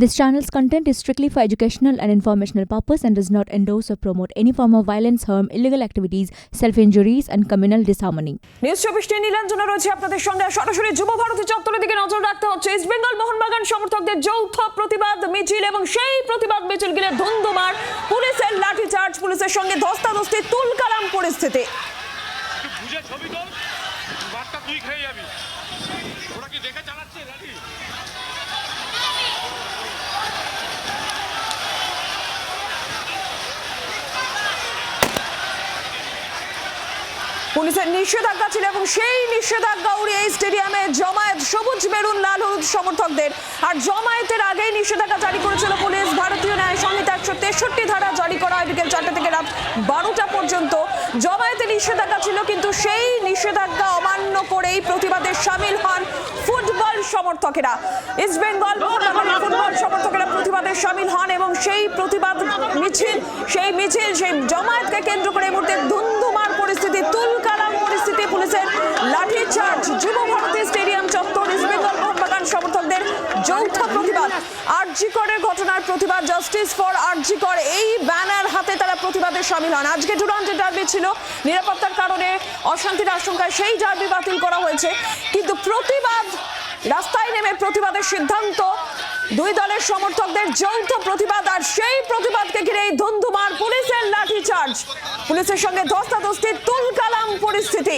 This channel's content is strictly for educational and informational purpose and does not endorse or promote any form of violence, harm, illegal activities, self-injuries and communal disharmony. News 24 Nilanjana রয়েছে আপনাদের সঙ্গে। সরাসরি যুব ভারতী চত্বরের দিকে নজর রাখতে হচ্ছে। ইস্ট বেঙ্গল মোহনবাগান সমর্থকদের যৌথ প্রতিবাদ মিছিল এবং সেই প্রতিবাদ মিছিল ঘিরে ধুন্ধুমার, পুলিশের লাঠিচার্জ, পুলিশের সঙ্গে ধস্তাধস্তি, তুলকালাম পরিস্থিতি। বুঝে ছবি তোল, বার্তা তুই খেয়ে যাবি। ওরা কি দেখে চালাচ্ছে লাঠি? পুলিশের নিষেধাজ্ঞা ছিল এবং সেই নিষেধাজ্ঞা উড়িয়ে এই স্টেডিয়ামে জমায়েত, সবুজ মেরুন লাল হলুদ সমর্থকদের। আর জমায়েতের আগেই নিষেধাজ্ঞা জারি করেছিল পুলিশ। ভারতীয় ন্যায় সংহিতা 163 ধারা জারি করা হয় বিকেল 4টা থেকে রাত 12টা পর্যন্ত। জমায়েতে নিষেধাজ্ঞা ছিল, কিন্তু সেই নিষেধাজ্ঞা অমান্য করেই প্রতিবাদে সামিল হন ফুটবল সমর্থকেরা। ইস্ট বেঙ্গল মোহনবাগানের ফুটবল সমর্থকেরা প্রতিবাদে সামিল হন এবং সেই প্রতিবাদ মিছিল, সেই জমায়েতকে কেন্দ্র করে এই মুহূর্তে ধুন্ধুমার পরিস্থিতি, তুলকালাম পরিস্থিতি, পুলিশের লাঠিচার্জ। যুব ভারতী স্টেডিয়াম চত্বর, ইস্ট বেঙ্গল মোহনবাগান সমর্থকদের যৌথ প্রতিবাদ। আরজিকরের ঘটনার প্রতিবাদ, জাস্টিস ফর আরজিকর, এই ব্যানার হাতে তারা প্রতিবাদে সামিল হন। আজকে ডুরান্ডে ডার্বি ছিল, নিরাপত্তার কারণে অশান্তির আশঙ্কায় সেই ডার্বি বাতিল করা হয়েছে, কিন্তু প্রতিবাদ, রাস্তায় নেমে প্রতিবাদের সিদ্ধান্ত, দুই দলের সমর্থকদের যৌথ প্রতিবাদ। আর সেই প্রতিবাদকে ঘিরে এই ধুন্ধুমার, পুলিশের লাঠিচার্জ, পুলিশের সঙ্গে ধস্তাধস্তি, তুলকালাম পরিস্থিতি।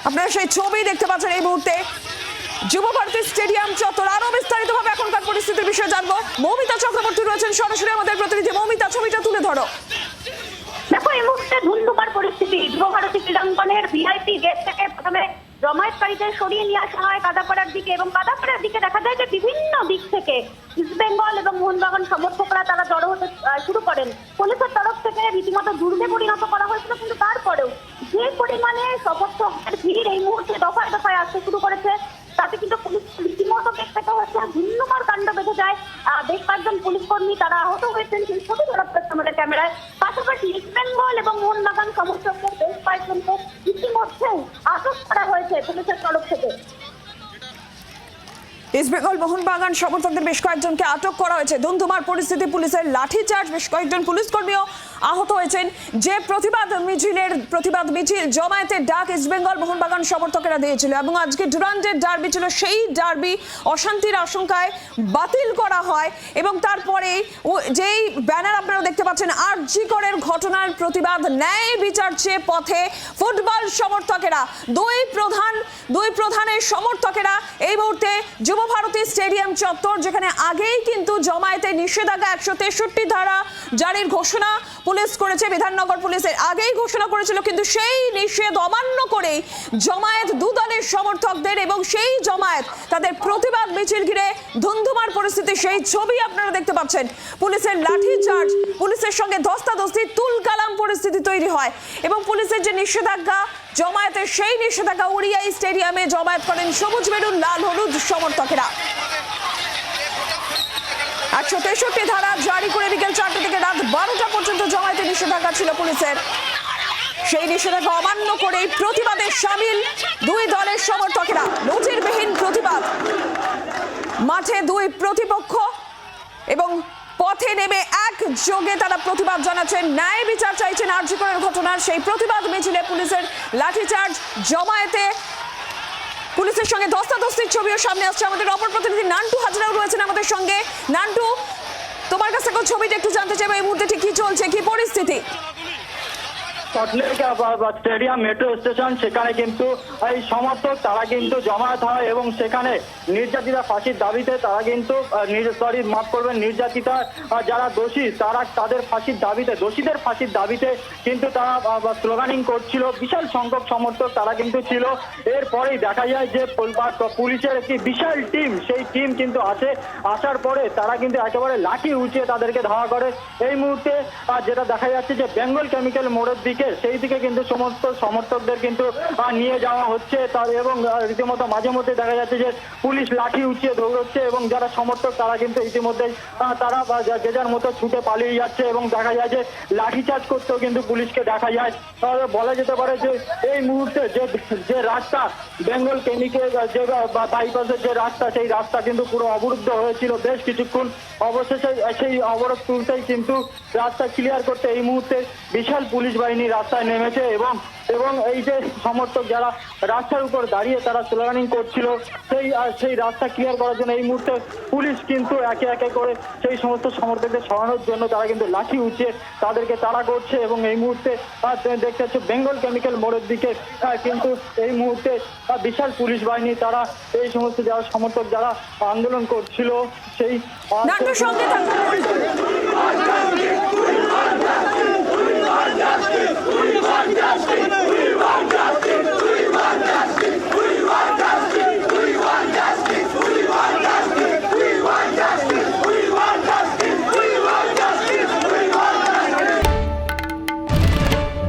আপনারা সেই ছবি দেখতে পাচ্ছেন এই মুহূর্তে যুব ভারতী স্টেডিয়াম চত্বর। আরো বিস্তারিতভাবে এখনকার পরিস্থিতির বিষয়ে জানবো। মৌমিতা চক্রবর্তী রয়েছেন সরাসরি আমাদের প্রতিনিধি। মৌমিতা, ছবিটা তুলে ধরো। দেখো, এই মুহূর্তে ধুন্ধুমার পরিস্থিতি। যুব ভারতী ক্রীড়াঙ্গনের ভিআইপি গেট থেকে প্রথমে জমায়েতকারীদের সরিয়ে নিয়ে আসা হয় কাদাপাড়ার দিকে, এবং কাদাপাড়ার দিকে দেখা যায় যে বিভিন্ন দিক থেকে ইস্ট বেঙ্গল এবং মোহনবাগান সমর্থকরা তারা জড়ো হতে শুরু করেন। পুলিশের তরফ থেকে রীতিমতো দুর্গে পরিণত করা হয়েছিল, কিন্তু তারপরেও যে পরিমাণে সমর্থকদের ভিড় এই মুহূর্তে দফায় দফায় আসতে শুরু করেছে, তাতে কিন্তু পুলিশ রীতিমতো বেশ পেতে হয়েছে, ধুন্ধুমার কাণ্ড বেঁধে যায়। বেশ কয়েকজন পুলিশ কর্মী তারা আহত হয়েছেন, সেই ছবি ধরা পড়েছে আমাদের ক্যামেরায়। পাশাপাশি ইস্ট বেঙ্গল এবং মোহনবাগান সমর্থকদের বেশ কয়েকজনকে ইতিমধ্যেই আটক করা হয়েছে পুলিশের তরফ থেকে। ইস্ট বেঙ্গল মোহনবাগান সমর্থকদের বেশ কয়েকজনকে আটক করা হয়েছে। ধুন্ধুমার পরিস্থিতি, পুলিশের লাঠিচার্জ, বেশ কয়েকজন পুলিশ কর্মীও আহত হয়েছেন। যে প্রতিবাদ মিছিল জমায়েতের ডাক ইস্ট বেঙ্গল মোহনবাগান সমর্থকেরা দিয়েছিল এবং আজকে ডুরান্ডের ডার্বি ছিল, সেই ডার্বি অশান্তির আশঙ্কায় বাতিল করা হয়। এবং তারপরে যেই ব্যানার আপনারা দেখতে পাচ্ছেন, আরজিকরের ঘটনার প্রতিবাদ, ন্যায় বিচার চেয়ে পথে ফুটবল সমর্থকেরা, দুই প্রধানের সমর্থকেরা এই মুহূর্তে যুব ভারতী স্টেডিয়াম চত্বর, যেখানে আগেই কিন্তু জমায়েতের নিষেধাজ্ঞা 163 ধারা জারির ঘোষণা পুলিশ করেছে, বিধাননগর পুলিশের আগেই ঘোষণা করেছিল, কিন্তু সেই নিষেধ অমান্য করেই জমায়েত, দু দলের সমর্থকদের এবং সেই জমায়েত তাদের প্রতিবাদ মিছিল ঘিরে ধুন্ধুমার পরিস্থিতি। সেই ছবি আপনারা দেখতে পাচ্ছেন। পুলিশের লাঠিচার্জ, পুলিশের সঙ্গে ধস্তাধস্তি, তুলকালাম পরিস্থিতি তৈরি হয় এবং পুলিশের যে নিষেধাজ্ঞা, জমায়েতের সেই নিষেধাজ্ঞা উড়িয়ে স্টেডিয়ামে জমায়েত করেন সবুজ মেরুন লাল হলুদ সমর্থকেরা। 163 ধারা জারি করে বিকেল 4টা থেকে রাত 12টা পর্যন্ত জমায়েতের নিষেধাজ্ঞা ছিল পুলিশের। সেই নিষেধাজ্ঞা অমান্য করেই প্রতিবাদে সামিল দুই দলের সমর্থকেরা। নজিরবিহীন প্রতিবাদ, মাঠে দুই প্রতিপক্ষ এবং পথে নেমে একযোগে তারা প্রতিবাদ জানাচ্ছেন, ন্যায় বিচার চাইছেন আরজিকরের ঘটনার। সেই প্রতিবাদ মিছিলে পুলিশের লাঠিচার্জ, জমায়েতে পুলিশের সঙ্গে ধস্তাধস্তির ছবিও সামনে আসছে। আমাদের অপর প্রতিনিধি নান্টু হাজরাও রয়েছেন আমাদের সঙ্গে। নান্টু, তোমার কাছ থেকে ছবিটা একটু জানতে চাইবো, এই মুহূর্তে ঠিক কি চলছে, কি পরিস্থিতি? স্টেডিয়াম মেট্রো স্টেশন, সেখানে কিন্তু এই সমর্থক তারা কিন্তু জমায়েত হয় এবং সেখানে নির্যাতিতা ফাঁসির দাবিতে তারা কিন্তু নির্যাতিতা যারা দোষী তারা তাদের ফাঁসির দাবিতে, দোষীদের ফাঁসির দাবিতে কিন্তু তারা স্লোগানিং করছিল। বিশাল সংখ্যক সমর্থক তারা কিন্তু ছিল। এরপরেই দেখা যায় যে পুলিশের একটি বিশাল টিম, সেই টিম কিন্তু আসার পরে তারা কিন্তু একেবারে লাঠি উঁচিয়ে তাদেরকে ধাওয়া করে। এই মুহূর্তে যেটা দেখা যাচ্ছে যে বেঙ্গল কেমিক্যাল মোড়ের দিকে দিকে সেই দিকে কিন্তু সমস্ত সমর্থকদের কিন্তু নিয়ে যাওয়া হচ্ছে তার এবং রীতিমতো মাঝে মধ্যে দেখা যাচ্ছে যে পুলিশ লাঠি উঁচিয়ে দৌড়চ্ছে এবং যারা সমর্থক তারা কিন্তু ইতিমধ্যেই তারা যে যার মতো ছুটে পালিয়ে যাচ্ছে এবং দেখা যায় যে লাঠিচার্জ করতেও কিন্তু পুলিশকে দেখা যায়। তাহলে বলা যেতে পারে যে এই মুহূর্তে যে রাস্তা বেঙ্গল কেমিক্যাল যে বাইপাসের যে রাস্তা সেই রাস্তা কিন্তু পুরো অবরুদ্ধ হয়েছিল বেশ কিছুক্ষণ। অবশেষে সেই অবরোধ তুলতেই কিন্তু রাস্তা ক্লিয়ার করতে এই মুহূর্তে বিশাল পুলিশ বাহিনী রাস্তায় নেমেছে এবং এই যে সমর্থক যারা রাস্তার উপর দাঁড়িয়ে তারা স্লোগানিং করছিল সেই রাস্তা ক্লিয়ার করার জন্য এই মুহূর্তে পুলিশ কিন্তু একে একে করে সেই সমস্ত সমর্থকদের সরানোর জন্য তারা কিন্তু লাঠি উঁচিয়ে তাদেরকে তাড়া করছে এবং এই মুহূর্তে দেখতে পাচ্ছ বেঙ্গল কেমিক্যাল মোড়ের দিকে কিন্তু এই মুহূর্তে বিশাল পুলিশ বাহিনী তারা এই সমস্ত যারা সমর্থক যারা আন্দোলন করছিল সেই নাট্য সঙ্গে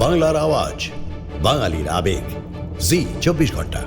বাংলার আওয়াজ, বাঙালির আবেগ, জি 24 ঘন্টা।